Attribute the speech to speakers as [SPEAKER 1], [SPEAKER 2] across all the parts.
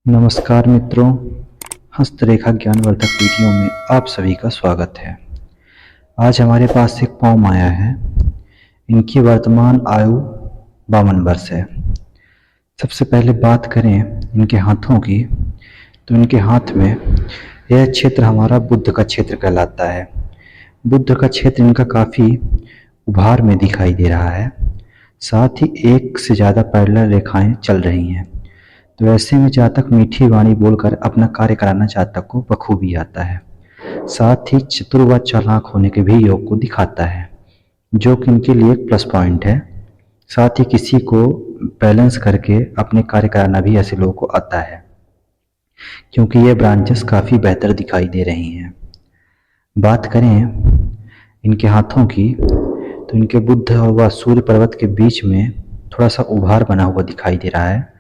[SPEAKER 1] नमस्कार मित्रों, हस्तरेखा ज्ञानवर्धक वीडियो में आप सभी का स्वागत है। आज हमारे पास एक पॉम आया है। इनकी वर्तमान आयु 52 वर्ष है। सबसे पहले बात करें इनके हाथों की, तो इनके हाथ में यह क्षेत्र हमारा बुध का क्षेत्र कहलाता है। बुध का क्षेत्र इनका काफ़ी उभार में दिखाई दे रहा है। साथ ही एक से ज़्यादा पैरेलल रेखाएं चल रही हैं। तो ऐसे में जातक मीठी वाणी बोलकर अपना कार्य कराना जातक को बखूबी आता है। साथ ही चतुर व चालाक होने के भी योग को दिखाता है, जो कि इनके लिए एक प्लस पॉइंट है। साथ ही किसी को बैलेंस करके अपने कार्य कराना भी ऐसे लोगों को आता है, क्योंकि ये ब्रांचेस काफ़ी बेहतर दिखाई दे रही हैं। बात करें इनके हाथों की, तो इनके बुध व सूर्य पर्वत के बीच में थोड़ा सा उभार बना हुआ दिखाई दे रहा है।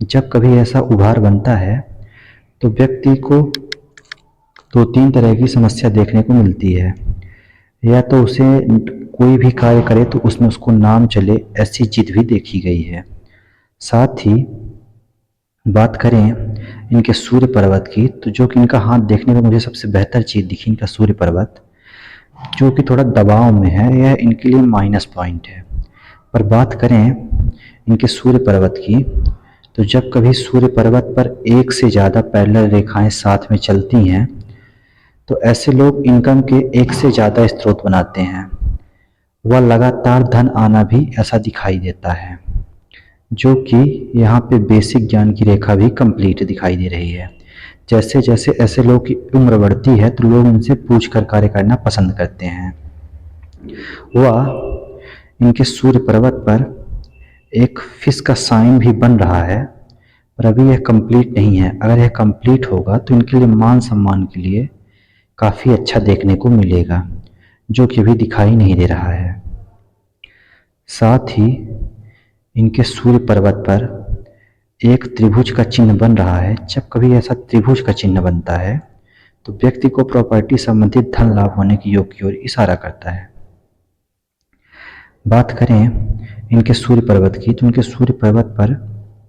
[SPEAKER 1] जब कभी ऐसा उभार बनता है तो व्यक्ति को 2-3 तरह की समस्या देखने को मिलती है। या तो उसे कोई भी कार्य करे तो उसमें उसको नाम चले, ऐसी जिद भी देखी गई है। साथ ही बात करें इनके सूर्य पर्वत की, तो जो कि इनका हाथ देखने में मुझे सबसे बेहतर चीज़ दिखी इनका सूर्य पर्वत, जो कि थोड़ा दबाव में है, यह इनके लिए माइनस पॉइंट है। पर बात करें इनके सूर्य पर्वत की, तो जब कभी सूर्य पर्वत पर एक से ज़्यादा पैरेलल रेखाएं साथ में चलती हैं तो ऐसे लोग इनकम के एक से ज़्यादा स्रोत बनाते हैं। वह लगातार धन आना भी ऐसा दिखाई देता है, जो कि यहाँ पे बेसिक ज्ञान की रेखा भी कंप्लीट दिखाई दे रही है। जैसे जैसे ऐसे लोग की उम्र बढ़ती है तो लोग इनसे पूछ कर कार्य करना पसंद करते हैं। वह इनके सूर्य पर्वत पर एक फिश का साइन भी बन रहा है, पर अभी यह कंप्लीट नहीं है। अगर यह कंप्लीट होगा तो इनके लिए मान सम्मान के लिए काफ़ी अच्छा देखने को मिलेगा, जो कि अभी दिखाई नहीं दे रहा है। साथ ही इनके सूर्य पर्वत पर एक त्रिभुज का चिन्ह बन रहा है। जब कभी ऐसा त्रिभुज का चिन्ह बनता है तो व्यक्ति को प्रॉपर्टी संबंधित धन लाभ होने की योग की ओर इशारा करता है। बात करें इनके सूर्य पर्वत की, तो इनके सूर्य पर्वत पर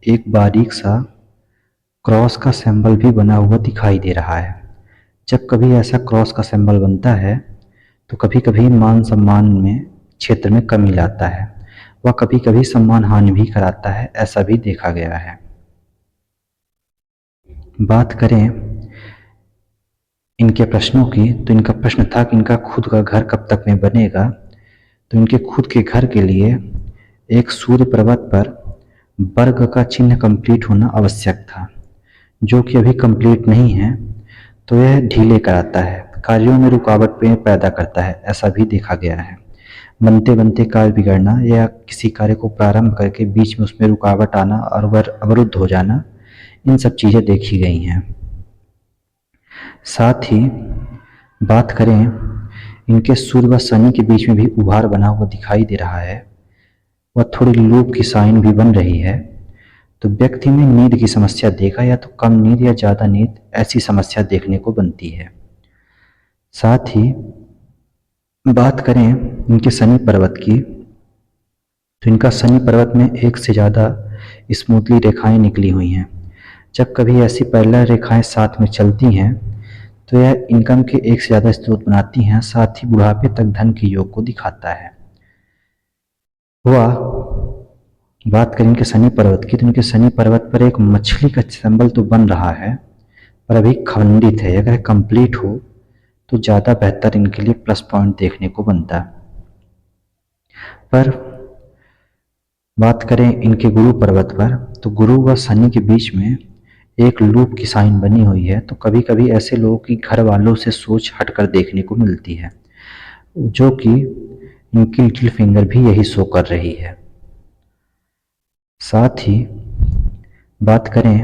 [SPEAKER 1] एक बारीक सा क्रॉस का सिंबल भी बना हुआ दिखाई दे रहा है। जब कभी ऐसा क्रॉस का सिंबल बनता है तो कभी कभी मान सम्मान में क्षेत्र में कमी लाता है, वह कभी कभी सम्मान हानि भी कराता है, ऐसा भी देखा गया है। बात करें इनके प्रश्नों की, तो इनका प्रश्न था कि इनका खुद का घर कब तक में बनेगा। तो इनके खुद के घर के लिए एक सूर्य पर्वत पर वर्ग का चिन्ह कंप्लीट होना आवश्यक था, जो कि अभी कंप्लीट नहीं है। तो यह ढीले कराता है, कार्यों में रुकावट पैदा करता है, ऐसा भी देखा गया है। बनते बनते कार्य बिगड़ना या किसी कार्य को प्रारंभ करके बीच में उसमें रुकावट आना और अवरुद्ध हो जाना, इन सब चीज़ें देखी गई हैं। साथ ही बात करें इनके सूर्य व शनि के बीच में भी उभार बना हुआ दिखाई दे रहा है। वह थोड़ी लूप की साइन भी बन रही है। तो व्यक्ति में नींद की समस्या देगा, या तो कम नींद या ज़्यादा नींद, ऐसी समस्या देखने को बनती है। साथ ही बात करें इनके शनि पर्वत की, तो इनका शनि पर्वत में एक से ज़्यादा स्मूथली रेखाएं निकली हुई हैं। जब कभी ऐसी पैरेलल रेखाएं साथ में चलती हैं तो यह इनकम के एक से ज़्यादा स्रोत बनाती हैं। साथ ही बुढ़ापे तक धन के योग को दिखाता है। वह बात करें इनके शनि पर्वत की, तो इनके शनि पर्वत पर एक मछली का सिंबल तो बन रहा है, पर अभी खंडित है। अगर कंप्लीट हो तो ज़्यादा बेहतर इनके लिए प्लस पॉइंट देखने को बनता। पर बात करें इनके गुरु पर्वत पर, तो गुरु व शनि के बीच में एक लूप की साइन बनी हुई है। तो कभी कभी ऐसे लोगों की घर वालों से सोच हटकर देखने को मिलती है, जो कि इनकी लिटिल फिंगर भी यही शो कर रही है। साथ ही बात करें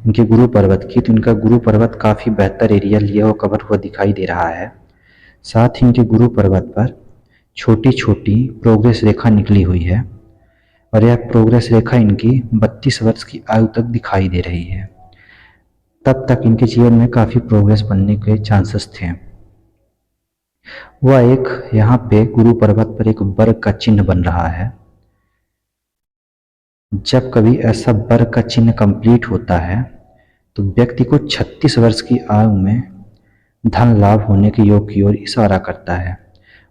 [SPEAKER 1] इनके गुरु पर्वत की, तो इनका गुरु पर्वत काफ़ी बेहतर एरिया लिया हुआ कवर हुआ दिखाई दे रहा है। साथ ही इनके गुरु पर्वत पर छोटी छोटी प्रोग्रेस रेखा निकली हुई है, और यह प्रोग्रेस रेखा इनकी 32 वर्ष की आयु तक दिखाई दे रही है। तब तक इनके जीवन में काफ़ी प्रोग्रेस बनने के चांसेस थे। वह एक यहाँ पे गुरु पर्वत पर एक वर्ग का चिन्ह बन रहा है। जब कभी ऐसा वर्ग का चिन्ह कंप्लीट होता है तो व्यक्ति को 36 वर्ष की आयु में धन लाभ होने के योग की ओर इशारा करता है।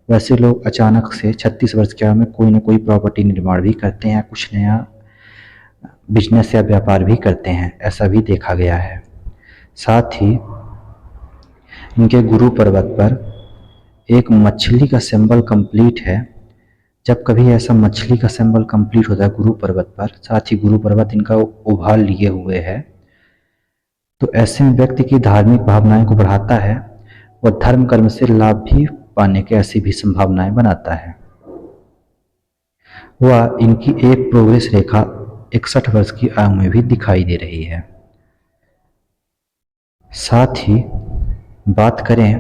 [SPEAKER 1] वैसे लोग अचानक से 36 वर्ष की आयु में कोई न कोई प्रॉपर्टी निर्माण भी करते हैं, कुछ नया बिजनेस या व्यापार भी करते हैं, ऐसा भी देखा गया है। साथ ही इनके गुरु पर्वत पर एक मछली का सिंबल कंप्लीट है। जब कभी ऐसा मछली का सिंबल कंप्लीट होता है गुरु पर्वत पर, साथ ही गुरु पर्वत इनका उभार लिए हुए है, तो ऐसे में व्यक्ति की धार्मिक भावनाएं को बढ़ाता है और धर्म कर्म से लाभ भी पाने की ऐसी भी संभावनाएं बनाता है। वह इनकी एक प्रोग्रेस रेखा 61 वर्ष की आयु में भी दिखाई दे रही है। साथ ही बात करें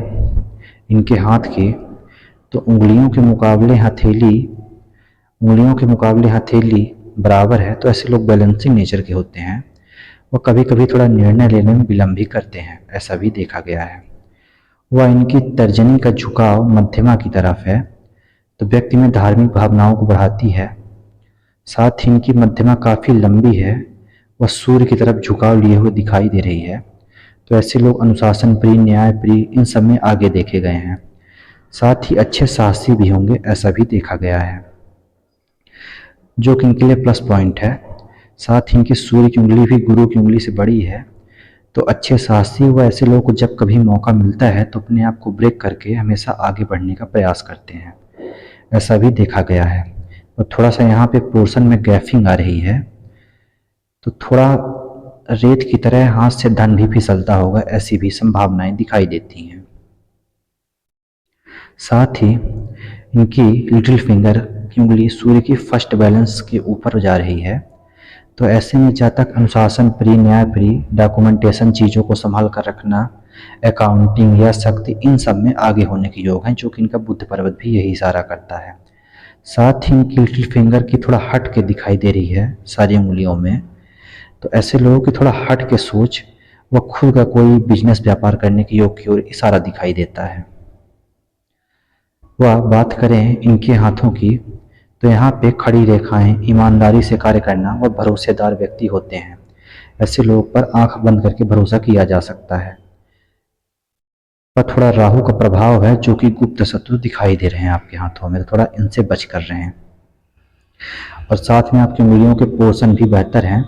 [SPEAKER 1] इनके हाथ की, तो उंगलियों के मुकाबले हथेली बराबर है, तो ऐसे लोग बैलेंसिंग नेचर के होते हैं। वह कभी कभी थोड़ा निर्णय लेने में विलंब भी करते हैं, ऐसा भी देखा गया है। वह इनकी तर्जनी का झुकाव मध्यमा की तरफ है, तो व्यक्ति में धार्मिक भावनाओं को बढ़ाती है। साथ ही इनकी मध्यमा काफ़ी लंबी है, वह सूर्य की तरफ झुकाव लिए हुए दिखाई दे रही है, तो ऐसे लोग अनुशासन प्रिय, न्याय प्रिय इन सब में आगे देखे गए हैं। साथ ही अच्छे साहसी भी होंगे, ऐसा भी देखा गया है, जो कि इनके लिए प्लस पॉइंट है। साथ ही इनकी सूर्य की उंगली भी गुरु की उंगली से बड़ी है, तो अच्छे साहसी व ऐसे लोगों को जब कभी मौका मिलता है तो अपने आप को ब्रेक करके हमेशा आगे बढ़ने का प्रयास करते हैं, ऐसा भी देखा गया है। और थोड़ा सा यहाँ पे पोर्शन में गैपिंग आ रही है, तो थोड़ा रेत की तरह हाथ से धन भी फिसलता होगा, ऐसी भी संभावनाएं दिखाई देती हैं। साथ ही इनकी लिटिल फिंगर की उंगली सूर्य की फर्स्ट बैलेंस के ऊपर जा रही है, तो ऐसे में जहाँ तक अनुशासन प्रिय, न्याय प्रिय, डॉक्यूमेंटेशन चीज़ों को संभाल कर रखना, अकाउंटिंग या शक्ति, इन सब में आगे होने के योग हैं, जो कि इनका बुध पर्वत भी यही इशारा करता है। साथ ही इनकी लिटिल फिंगर की थोड़ा हट के दिखाई दे रही है सारी उंगलियों में, तो ऐसे लोगों की थोड़ा हट के सोच व खुद का कोई बिजनेस व्यापार करने के योग की ओर इशारा दिखाई देता है। वह बात करें इनके हाथों की, तो यहाँ पे खड़ी रेखाएं ईमानदारी से कार्य करना व भरोसेदार व्यक्ति होते हैं। ऐसे लोगों पर आंख बंद करके भरोसा किया जा सकता है। पर थोड़ा राहु का प्रभाव है, जो कि गुप्त शत्रु दिखाई दे रहे हैं आपके हाथों में, तो थोड़ा इनसे बच कर रहे हैं। और साथ में आपकी उंगलियों के पोर्शन भी बेहतर हैं,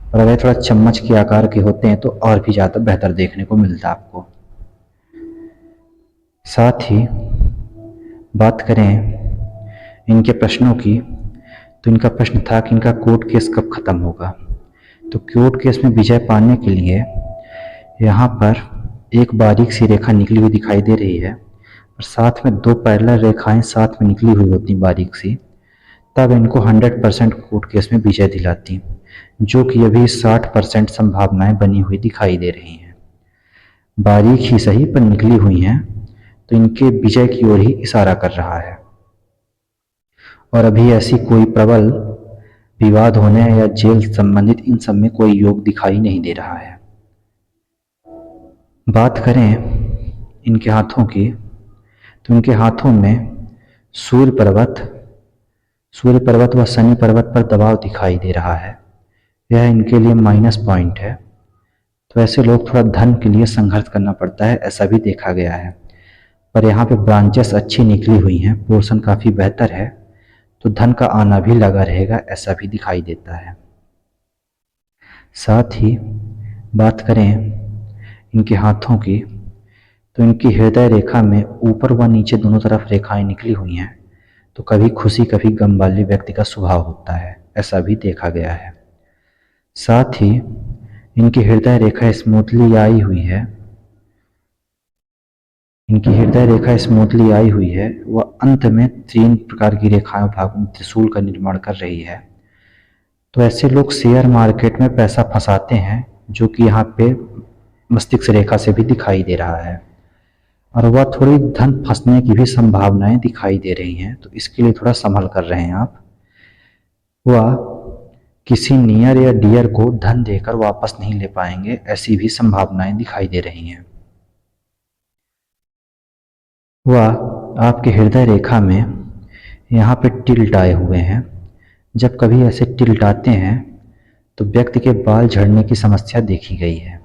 [SPEAKER 1] और अगर थोड़ा चम्मच के आकार के होते हैं तो और भी ज़्यादा बेहतर देखने को मिलता है आपको। साथ ही बात करें इनके प्रश्नों की, तो इनका प्रश्न था कि इनका कोर्ट केस कब ख़त्म होगा। तो कोर्ट केस में विजय पाने के लिए यहाँ पर एक बारीक सी रेखा निकली हुई दिखाई दे रही है, और साथ में 2 पैरेलल रेखाएं साथ में निकली हुई होती बारीक सी, तब इनको 100% कोर्ट केस में विजय दिलाती, जो कि अभी 60% संभावनाएं बनी हुई दिखाई दे रही हैं। बारीक ही सही पर निकली हुई हैं, तो इनके विजय की ओर ही इशारा कर रहा है। और अभी ऐसी कोई प्रबल विवाद होने या जेल संबंधित इन सब में कोई योग दिखाई नहीं दे रहा है। बात करें इनके हाथों की, तो इनके हाथों में सूर्य पर्वत व शनि पर्वत पर दबाव दिखाई दे रहा है, यह इनके लिए माइनस पॉइंट है। तो ऐसे लोग थोड़ा धन के लिए संघर्ष करना पड़ता है, ऐसा भी देखा गया है। पर यहाँ पे ब्रांचेस अच्छी निकली हुई हैं, पोर्शन काफ़ी बेहतर है, तो धन का आना भी लगा रहेगा, ऐसा भी दिखाई देता है। साथ ही बात करें इनके हाथों की, तो इनकी हृदय रेखा में ऊपर व नीचे दोनों तरफ रेखाएं निकली हुई हैं, तो कभी खुशी कभी गम वाले व्यक्ति का स्वभाव होता है, ऐसा भी देखा गया है। साथ ही इनकी हृदय रेखा स्मूथली आई हुई है, वह अंत में 3 प्रकार की रेखाएं भाग में त्रिशूल का निर्माण कर रही है। तो ऐसे लोग शेयर मार्केट में पैसा फंसाते हैं, जो कि यहाँ पे मस्तिष्क रेखा से भी दिखाई दे रहा है, और वह थोड़ी धन फंसने की भी संभावनाएं दिखाई दे रही हैं, तो इसके लिए थोड़ा संभल कर रहे हैं आप। वह किसी नियर या डियर को धन देकर वापस नहीं ले पाएंगे, ऐसी भी संभावनाएं दिखाई दे रही हैं। वह आपके हृदय रेखा में यहाँ पे टिल्ट आए हुए हैं। जब कभी ऐसे टिल्ट आते हैं तो व्यक्ति के बाल झड़ने की समस्या देखी गई है।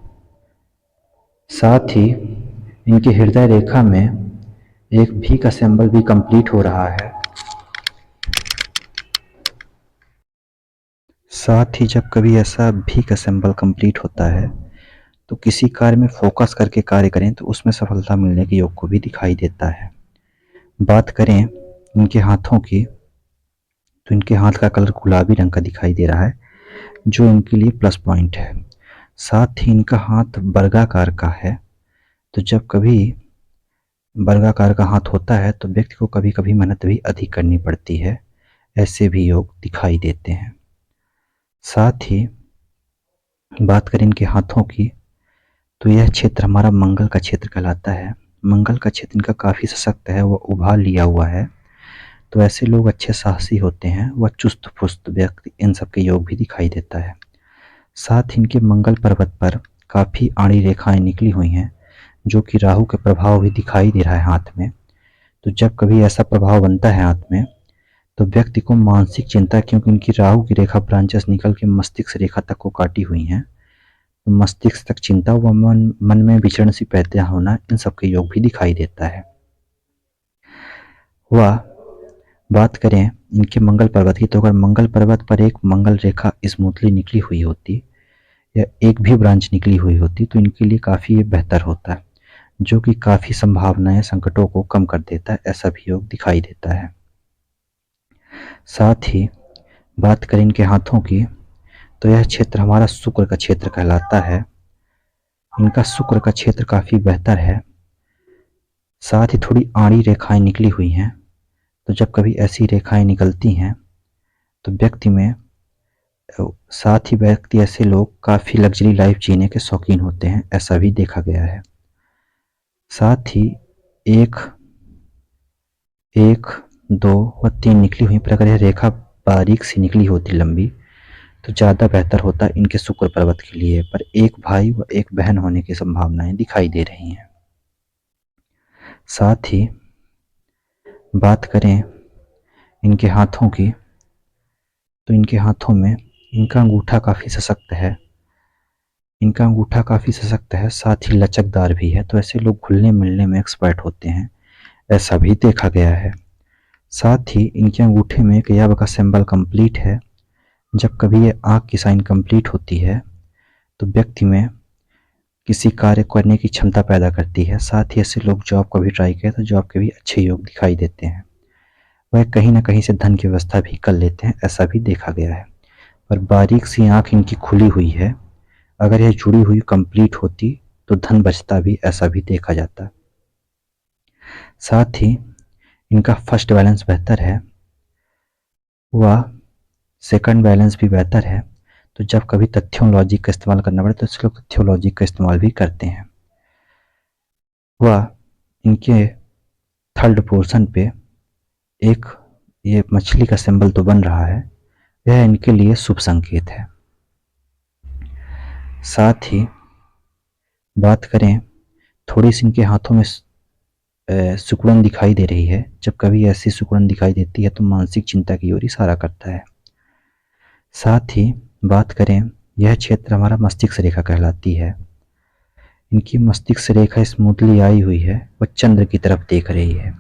[SPEAKER 1] साथ ही इनके हृदय रेखा में एक भी का सिंबल भी कंप्लीट हो रहा है। साथ ही जब कभी ऐसा भी का सिंबल कंप्लीट होता है तो किसी कार्य में फोकस करके कार्य करें तो उसमें सफलता मिलने के योग को भी दिखाई देता है। बात करें इनके हाथों की, तो इनके हाथ का कलर गुलाबी रंग का दिखाई दे रहा है, जो इनके लिए प्लस पॉइंट है। साथ ही इनका हाथ वर्गाकार का है, तो जब कभी वर्गाकार का हाथ होता है तो व्यक्ति को कभी कभी मेहनत भी अधिक करनी पड़ती है, ऐसे भी योग दिखाई देते हैं। साथ ही बात करें इनके हाथों की, तो यह क्षेत्र हमारा मंगल का क्षेत्र कहलाता है। मंगल का क्षेत्र इनका काफ़ी सशक्त है, वह उभार लिया हुआ है, तो ऐसे लोग अच्छे साहसी होते हैं, वह चुस्त फुस्त व्यक्ति, इन सब के योग भी दिखाई देता है। साथ ही इनके मंगल पर्वत पर काफ़ी आड़ी रेखाएं निकली हुई हैं, जो कि राहु के प्रभाव भी दिखाई दे रहा है हाथ में। तो जब कभी ऐसा प्रभाव बनता है हाथ में तो व्यक्ति को मानसिक चिंता, क्योंकि इनकी राहु की रेखा ब्रांचेस निकल के मस्तिष्क रेखा तक को काटी हुई हैं, तो मस्तिष्क तक चिंता व मन में विचरण सी पैदा होना, इन सब के योग भी दिखाई देता है। वह बात करें इनके मंगल पर्वत की, तो अगर मंगल पर्वत पर एक मंगल रेखा स्मूथली निकली हुई होती या एक भी ब्रांच निकली हुई होती तो इनके लिए काफ़ी ये बेहतर होता है, जो कि काफ़ी संभावनाएं संकटों को कम कर देता है, ऐसा भी योग दिखाई देता है। साथ ही बात करें इनके हाथों की, तो यह क्षेत्र हमारा शुक्र का क्षेत्र कहलाता है। इनका शुक्र का क्षेत्र काफ़ी बेहतर है। साथ ही थोड़ी आड़ी रेखाएं निकली हुई हैं, तो जब कभी ऐसी रेखाएं निकलती हैं तो व्यक्ति में, साथ ही व्यक्ति, ऐसे लोग काफ़ी लग्जरी लाइफ जीने के शौकीन होते हैं, ऐसा भी देखा गया है। साथ ही एक एक दो व तीन निकली हुई, पर अगर यह रेखा बारीक सी निकली होती लंबी तो ज़्यादा बेहतर होता इनके शुक्र पर्वत के लिए, पर एक भाई व एक बहन होने की संभावनाएं दिखाई दे रही हैं। साथ ही बात करें इनके हाथों की, तो इनके हाथों में इनका अंगूठा काफ़ी सशक्त है। इनका अंगूठा काफ़ी सशक्त है, साथ ही लचकदार भी है, तो ऐसे लोग घुलने मिलने में एक्सपर्ट होते हैं, ऐसा भी देखा गया है। साथ ही इनके अंगूठे में एक यव का सिंबल कंप्लीट है। जब कभी ये आँख की साइन कंप्लीट होती है तो व्यक्ति में किसी कार्य करने की क्षमता पैदा करती है। साथ ही ऐसे लोग जॉब को भी ट्राई करें तो जॉब के भी अच्छे योग दिखाई देते हैं। वह कहीं ना कहीं से धन की व्यवस्था भी कर लेते हैं, ऐसा भी देखा गया है। पर बारीक सी आँख इनकी खुली हुई है, अगर यह जुड़ी हुई कंप्लीट होती तो धन बचता भी, ऐसा भी देखा जाता। साथ ही इनका फर्स्ट बैलेंस बेहतर है, वह सेकंड बैलेंस भी बेहतर है, तो जब कभी तथ्यों लॉजिक का इस्तेमाल करना पड़े तो इस लोग तथ्यों लॉजिक का इस्तेमाल भी करते हैं। वह इनके थर्ड पोर्शन पे एक ये मछली का सिंबल तो बन रहा है, यह इनके लिए शुभ संकेत है। साथ ही बात करें, थोड़ी सी इनके हाथों में सिकुड़न दिखाई दे रही है। जब कभी ऐसी सिकुड़न दिखाई देती है तो मानसिक चिंता की ओर इशारा करता है। साथ ही बात करें, यह क्षेत्र हमारा मस्तिष्क रेखा कहलाती है। इनकी मस्तिष्क रेखा स्मूथली आई हुई है, वह चंद्र की तरफ देख रही है,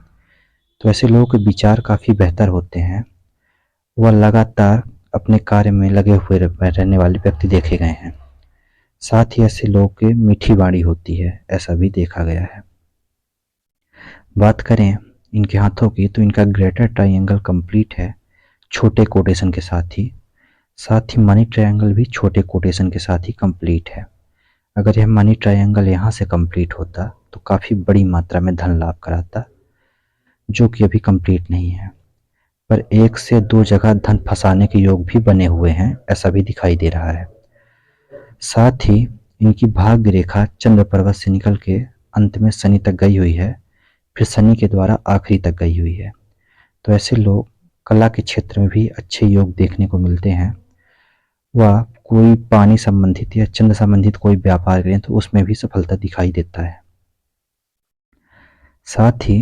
[SPEAKER 1] तो ऐसे लोगों के विचार काफ़ी बेहतर होते हैं। वह लगातार अपने कार्य में लगे हुए रहने वाले व्यक्ति देखे गए हैं। साथ ही ऐसे लोगों की मीठी वाणी होती है, ऐसा भी देखा गया है। बात करें इनके हाथों की, तो इनका ग्रेटर ट्रायंगल कंप्लीट है छोटे कोटेशन के साथ ही। साथ ही मनी ट्रायंगल भी छोटे कोटेशन के साथ ही कंप्लीट है। अगर यह मनी ट्रायंगल यहाँ से कंप्लीट होता तो काफ़ी बड़ी मात्रा में धन लाभ कराता, जो कि अभी कंप्लीट नहीं है। पर एक से दो जगह धन फंसाने के योग भी बने हुए हैं, ऐसा भी दिखाई दे रहा है। साथ ही इनकी भाग्य रेखा चंद्र पर्वत से निकल के अंत में शनि तक गई हुई है, फिर शनि के द्वारा आखिरी तक गई हुई है, तो ऐसे लोग कला के क्षेत्र में भी अच्छे योग देखने को मिलते हैं। वह कोई पानी संबंधित या चंद्र संबंधित कोई व्यापार करें तो उसमें भी सफलता दिखाई देता है। साथ ही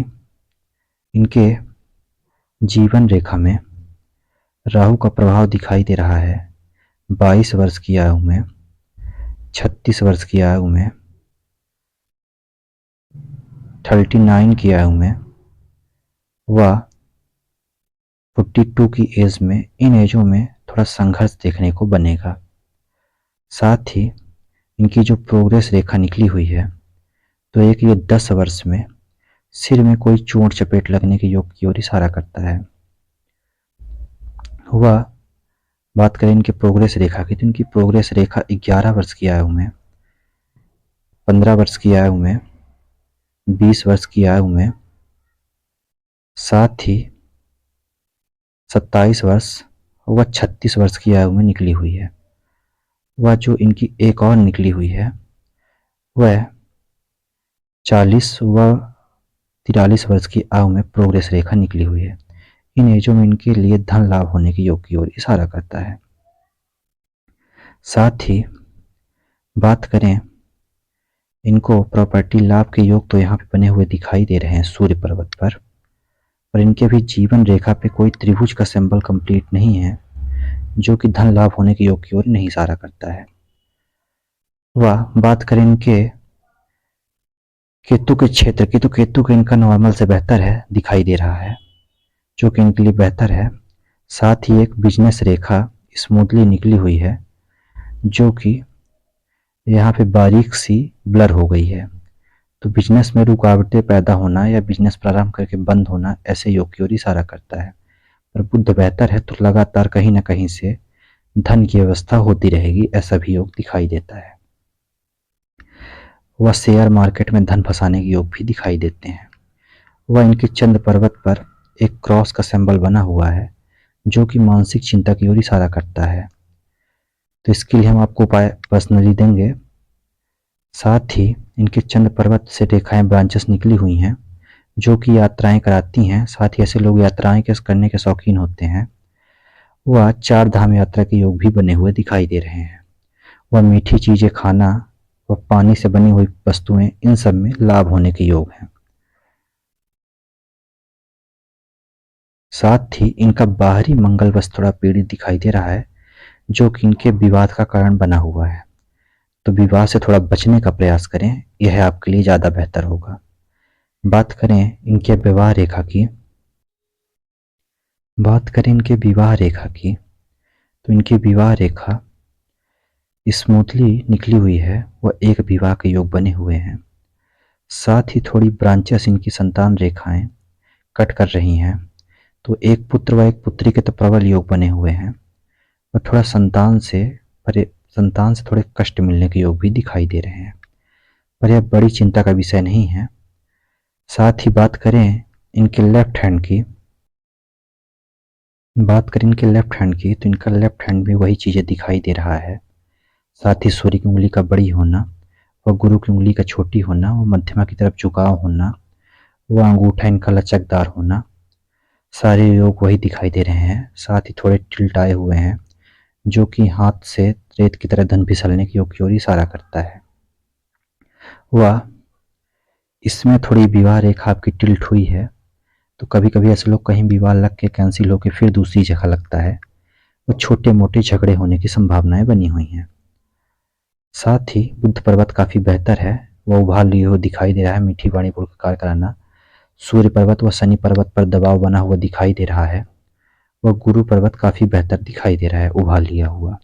[SPEAKER 1] इनके जीवन रेखा में राहु का प्रभाव दिखाई दे रहा है, 22 वर्ष की आयु में, 36 वर्ष की आयु में, 39 की आयु में व 42 की एज में, इन एजों में थोड़ा संघर्ष देखने को बनेगा। साथ ही इनकी जो प्रोग्रेस रेखा निकली हुई है, तो एक ये 10 वर्ष में सिर में कोई चोट चपेट लगने के योग की ओर इशारा करता है। वह बात करें इनके प्रोग्रेस रेखा की, तो इनकी प्रोग्रेस रेखा 11 वर्ष की आयु में, 15 वर्ष की आयु में, 20 वर्ष की आयु में, साथ ही 27 वर्ष व 36 वर्ष की आयु में निकली हुई है। वह जो इनकी एक और निकली हुई है वह 40 व 43 वर्ष की आयु में प्रोग्रेस रेखा निकली हुई है। इन एजों में इनके लिए धन लाभ होने के योग की ओर इशारा करता है। साथ ही बात करें इनको प्रॉपर्टी लाभ के योग, तो यहाँ पे बने हुए दिखाई दे रहे हैं सूर्य पर्वत पर, और इनके भी जीवन रेखा पे कोई त्रिभुज का सिंबल कंप्लीट नहीं है, जो कि धन लाभ होने के योग की ओर नहीं इशारा करता है। वह बात करें इनके केतु के क्षेत्र की, तो केतु के इनका नॉर्मल से बेहतर है दिखाई दे रहा है, जो कि इनके लिए बेहतर है। साथ ही एक बिजनेस रेखा स्मूथली निकली हुई है, जो कि यहाँ पे बारीक सी ब्लर हो गई है। तो बिजनेस में रुकावटें पैदा होना या बिजनेस प्रारंभ करके बंद होना, ऐसे योग की ओर इशारा करता है। पर बुध बेहतर है, तो लगातार कहीं ना कहीं से धन की व्यवस्था होती रहेगी, ऐसा भी योग दिखाई देता है। वह शेयर मार्केट में धन फंसाने के योग भी दिखाई देते हैं। वह इनके चंद्र पर्वत पर एक क्रॉस का सिंबल बना हुआ है, जो कि मानसिक चिंता की ओर इशारा करता है। तो इसके लिए हम आपको उपाय पर्सनली देंगे। साथ ही इनके चंद्र पर्वत से रेखाएं ब्रांचेस निकली हुई हैं, जो कि यात्राएं कराती हैं। साथ ही ऐसे लोग यात्राएं करने के शौकीन होते हैं। वह 4 धाम यात्रा के योग भी बने हुए दिखाई दे रहे हैं। वह मीठी चीजें खाना व पानी से बनी हुई वस्तुएं, इन सब में लाभ होने के योग हैं। साथ ही इनका बाहरी मंगल वश थोड़ा पीड़ित दिखाई दे रहा है, जो कि इनके विवाद का कारण बना हुआ है। तो विवाह से थोड़ा बचने का प्रयास करें, यह आपके लिए ज़्यादा बेहतर होगा। बात करें इनके विवाह रेखा की, तो इनकी विवाह रेखा स्मूथली निकली हुई है, वह एक विवाह के योग बने हुए हैं। साथ ही थोड़ी ब्रांचेस इनकी संतान रेखाएं कट कर रही हैं, तो एक पुत्र व एक पुत्री के तो प्रबल योग बने हुए हैं, और थोड़ा संतान से थोड़े कष्ट मिलने के योग भी दिखाई दे रहे हैं, पर यह बड़ी चिंता का विषय नहीं है। साथ ही बात करें इनके लेफ्ट हैंड की, तो इनका लेफ्ट हैंड भी वही चीज़ें दिखाई दे रहा है। साथ ही सूर्य की उंगली का बड़ी होना व गुरु की उंगली का छोटी होना व मध्यमा की तरफ झुकाव होना व अंगूठा इनका लचकदार होना, सारे योग वही दिखाई दे रहे हैं। साथ ही थोड़े टिल्ट आए हुए हैं, जो कि हाथ से रेत की तरह धन फिसलने की योग की ओर इशारा करता है। वह इसमें थोड़ी विवाह रेखा आपकी टिल्ट हुई है, तो कभी कभी ऐसे लोग कहीं विवाह लग के कैंसिल होकर फिर दूसरी जगह लगता है, और छोटे मोटे झगड़े होने की संभावनाएं बनी हुई हैं। साथ ही बुध पर्वत काफ़ी बेहतर है, वह उभार लिए हुए दिखाई दे रहा है, मीठी वाणी बोल कार्य कराना। सूर्य पर्वत व शनि पर्वत पर दबाव बना हुआ दिखाई दे रहा है, वह गुरु पर्वत काफ़ी बेहतर दिखाई दे रहा है, उभार लिया हुआ।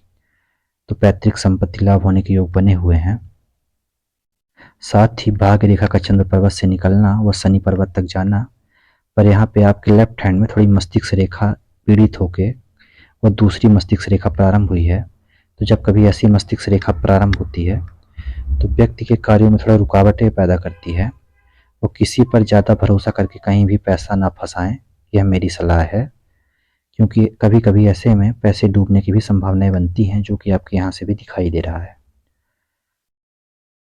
[SPEAKER 1] तो पैतृक संपत्ति लाभ होने के योग बने हुए हैं। साथ ही भाग्य रेखा का चंद्र पर्वत से निकलना व शनि पर्वत तक जाना, पर यहाँ पे आपके लेफ्ट हैंड में थोड़ी मस्तिष्क रेखा पीड़ित होके वह दूसरी मस्तिष्क रेखा प्रारंभ हुई है। तो जब कभी ऐसी मस्तिष्क रेखा प्रारंभ होती है, तो व्यक्ति के कार्यों में थोड़ा रुकावटें पैदा करती है। वो किसी पर ज़्यादा भरोसा करके कहीं भी पैसा ना फंसाएं, यह मेरी सलाह है, क्योंकि कभी कभी ऐसे में पैसे डूबने की भी संभावनाएं बनती हैं, जो कि आपके यहाँ से भी दिखाई दे रहा है।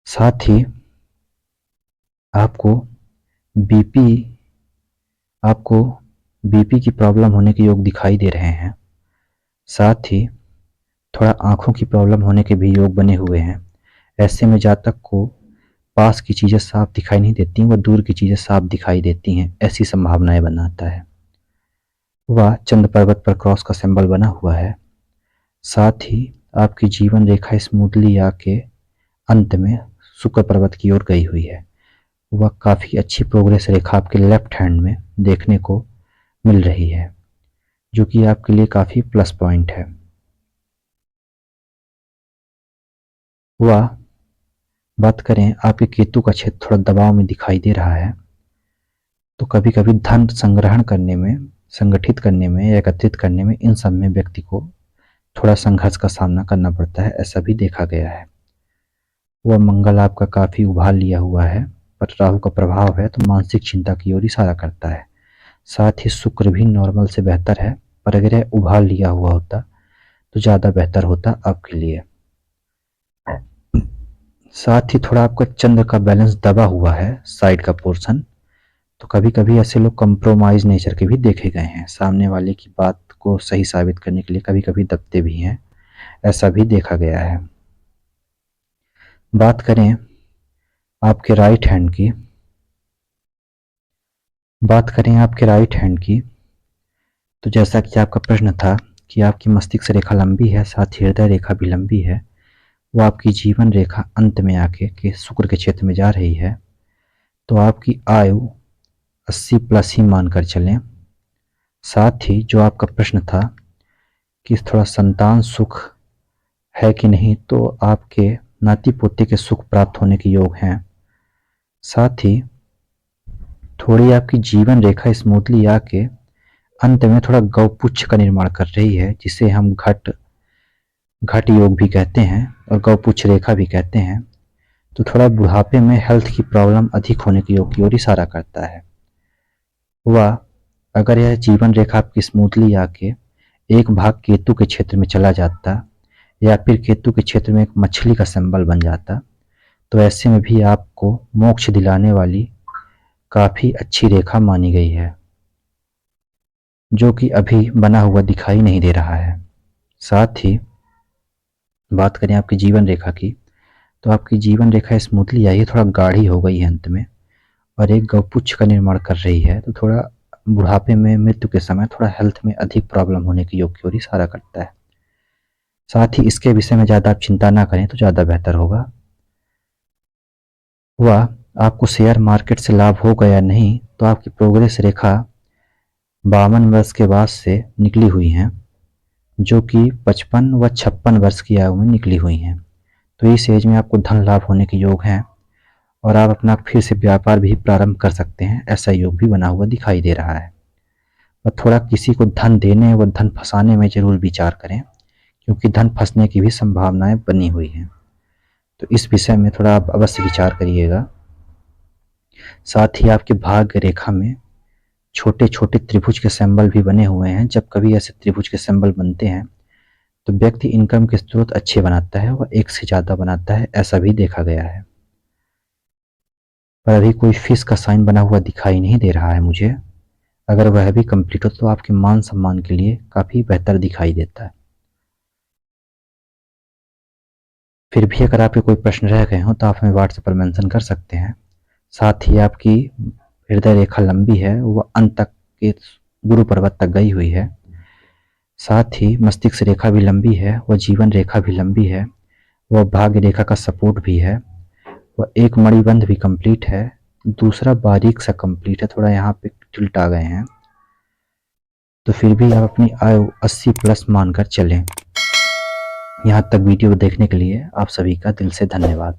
[SPEAKER 1] साथ ही आपको बीपी की प्रॉब्लम होने के योग दिखाई दे रहे हैं। साथ ही थोड़ा आंखों की प्रॉब्लम होने के भी योग बने हुए हैं। ऐसे में जातक को पास की चीज़ें साफ दिखाई नहीं देती, वह दूर की चीज़ें साफ दिखाई देती हैं, ऐसी संभावनाएं बनाता है। वह चंद्र पर्वत पर क्रॉस का सिंबल बना हुआ है। साथ ही आपकी जीवन रेखा स्मूथली आके अंत में शुक्र पर्वत की ओर गई हुई है। वह काफ़ी अच्छी प्रोग्रेस रेखा आपके लेफ्ट हैंड में देखने को मिल रही है, जो कि आपके लिए काफ़ी प्लस पॉइंट है। वह बात करें आपके केतु का क्षेत्र थोड़ा दबाव में दिखाई दे रहा है, तो कभी कभी धन संग्रहण करने में, संगठित करने में या एकत्रित करने में इन सब में व्यक्ति को थोड़ा संघर्ष का सामना करना पड़ता है, ऐसा भी देखा गया है। वह मंगल आपका काफ़ी उभार लिया हुआ है, पर राहु का प्रभाव है तो मानसिक चिंता की ओर इशारा करता है। साथ ही शुक्र भी नॉर्मल से बेहतर है, पर अगर यह उभार लिया हुआ होता तो ज़्यादा बेहतर होता आपके लिए। साथ ही थोड़ा आपका चंद्र का बैलेंस दबा हुआ है, साइड का पोर्शन, तो कभी कभी ऐसे लोग कंप्रोमाइज नेचर के भी देखे गए हैं। सामने वाले की बात को सही साबित करने के लिए कभी कभी दबते भी हैं, ऐसा भी देखा गया है। बात करें आपके राइट हैंड की, तो जैसा कि आपका प्रश्न था कि आपकी मस्तिष्क रेखा लंबी है, साथ ही हृदय रेखा भी लंबी है। वो आपकी जीवन रेखा अंत में आके के शुक्र के क्षेत्र में जा रही है, तो आपकी आयु 80 प्लस ही मानकर चलें। साथ ही जो आपका प्रश्न था कि थोड़ा संतान सुख है कि नहीं, तो आपके नाती पोते के सुख प्राप्त होने के योग हैं। साथ ही थोड़ी आपकी जीवन रेखा स्मूथली आके अंत में थोड़ा गौपुच्छ का निर्माण कर रही है, जिसे हम घट योग भी कहते हैं और गौपुच्छ रेखा भी कहते हैं। तो थोड़ा बुढ़ापे में हेल्थ की प्रॉब्लम अधिक होने के योग की ओर इशारा करता है। वह अगर यह जीवन रेखा आपकी स्मूथली आके एक भाग केतु के क्षेत्र में चला जाता या फिर केतु के क्षेत्र में एक मछली का सिंबल बन जाता, तो ऐसे में भी आपको मोक्ष दिलाने वाली काफ़ी अच्छी रेखा मानी गई है, जो कि अभी बना हुआ दिखाई नहीं दे रहा है। साथ ही बात करें आपकी जीवन रेखा की, तो आपकी जीवन रेखा स्मूथली आई है, थोड़ा गाढ़ी हो गई है अंत में और एक गौपुच्छ का निर्माण कर रही है, तो थोड़ा बुढ़ापे में, मृत्यु के समय थोड़ा हेल्थ में अधिक प्रॉब्लम होने के योग की ओर इशारा करता है। साथ ही इसके विषय में ज़्यादा आप चिंता ना करें तो ज़्यादा बेहतर होगा। वह आपको शेयर मार्केट से लाभ होगा या नहीं, तो आपकी प्रोग्रेस रेखा 52 वर्ष के बाद से निकली हुई हैं, जो कि 55 व 56 वर्ष की आयु में निकली हुई हैं। तो इस एज में आपको धन लाभ होने के योग हैं और आप अपना फिर से व्यापार भी प्रारंभ कर सकते हैं, ऐसा योग भी बना हुआ दिखाई दे रहा है। और थोड़ा किसी को धन देने व धन फंसाने में जरूर विचार करें, क्योंकि धन फंसने की भी संभावनाएं बनी हुई हैं, तो इस विषय में थोड़ा आप अवश्य विचार करिएगा। साथ ही आपके भाग्य रेखा में छोटे छोटे त्रिभुज के सिंबल भी बने हुए हैं। जब कभी ऐसे त्रिभुज के सिंबल बनते हैं तो व्यक्ति इनकम के स्रोत अच्छे बनाता है, वह एक से ज़्यादा बनाता है, ऐसा भी देखा गया है। पर अभी कोई फिश का साइन बना हुआ दिखाई नहीं दे रहा है मुझे। अगर वह भी कंप्लीट हो तो आपके मान सम्मान के लिए काफ़ी बेहतर दिखाई देता है। फिर भी अगर आपके कोई प्रश्न रह गए हों तो आप हमें व्हाट्सएप पर मेंशन कर सकते हैं। साथ ही आपकी हृदय रेखा लंबी है, वह अंत तक के गुरु पर्वत तक गई हुई है। साथ ही मस्तिष्क रेखा भी लंबी है, वह जीवन रेखा भी लंबी है, वह भाग्य रेखा का सपोर्ट भी है, वह एक मणिबंध भी कंप्लीट है, दूसरा बारीक सा कंप्लीट है, थोड़ा यहाँ पे टिल्ट आ गए हैं। तो फिर भी आप अपनी आयु 80 प्लस मानकर चलें। यहाँ तक वीडियो देखने के लिए आप सभी का दिल से धन्यवाद।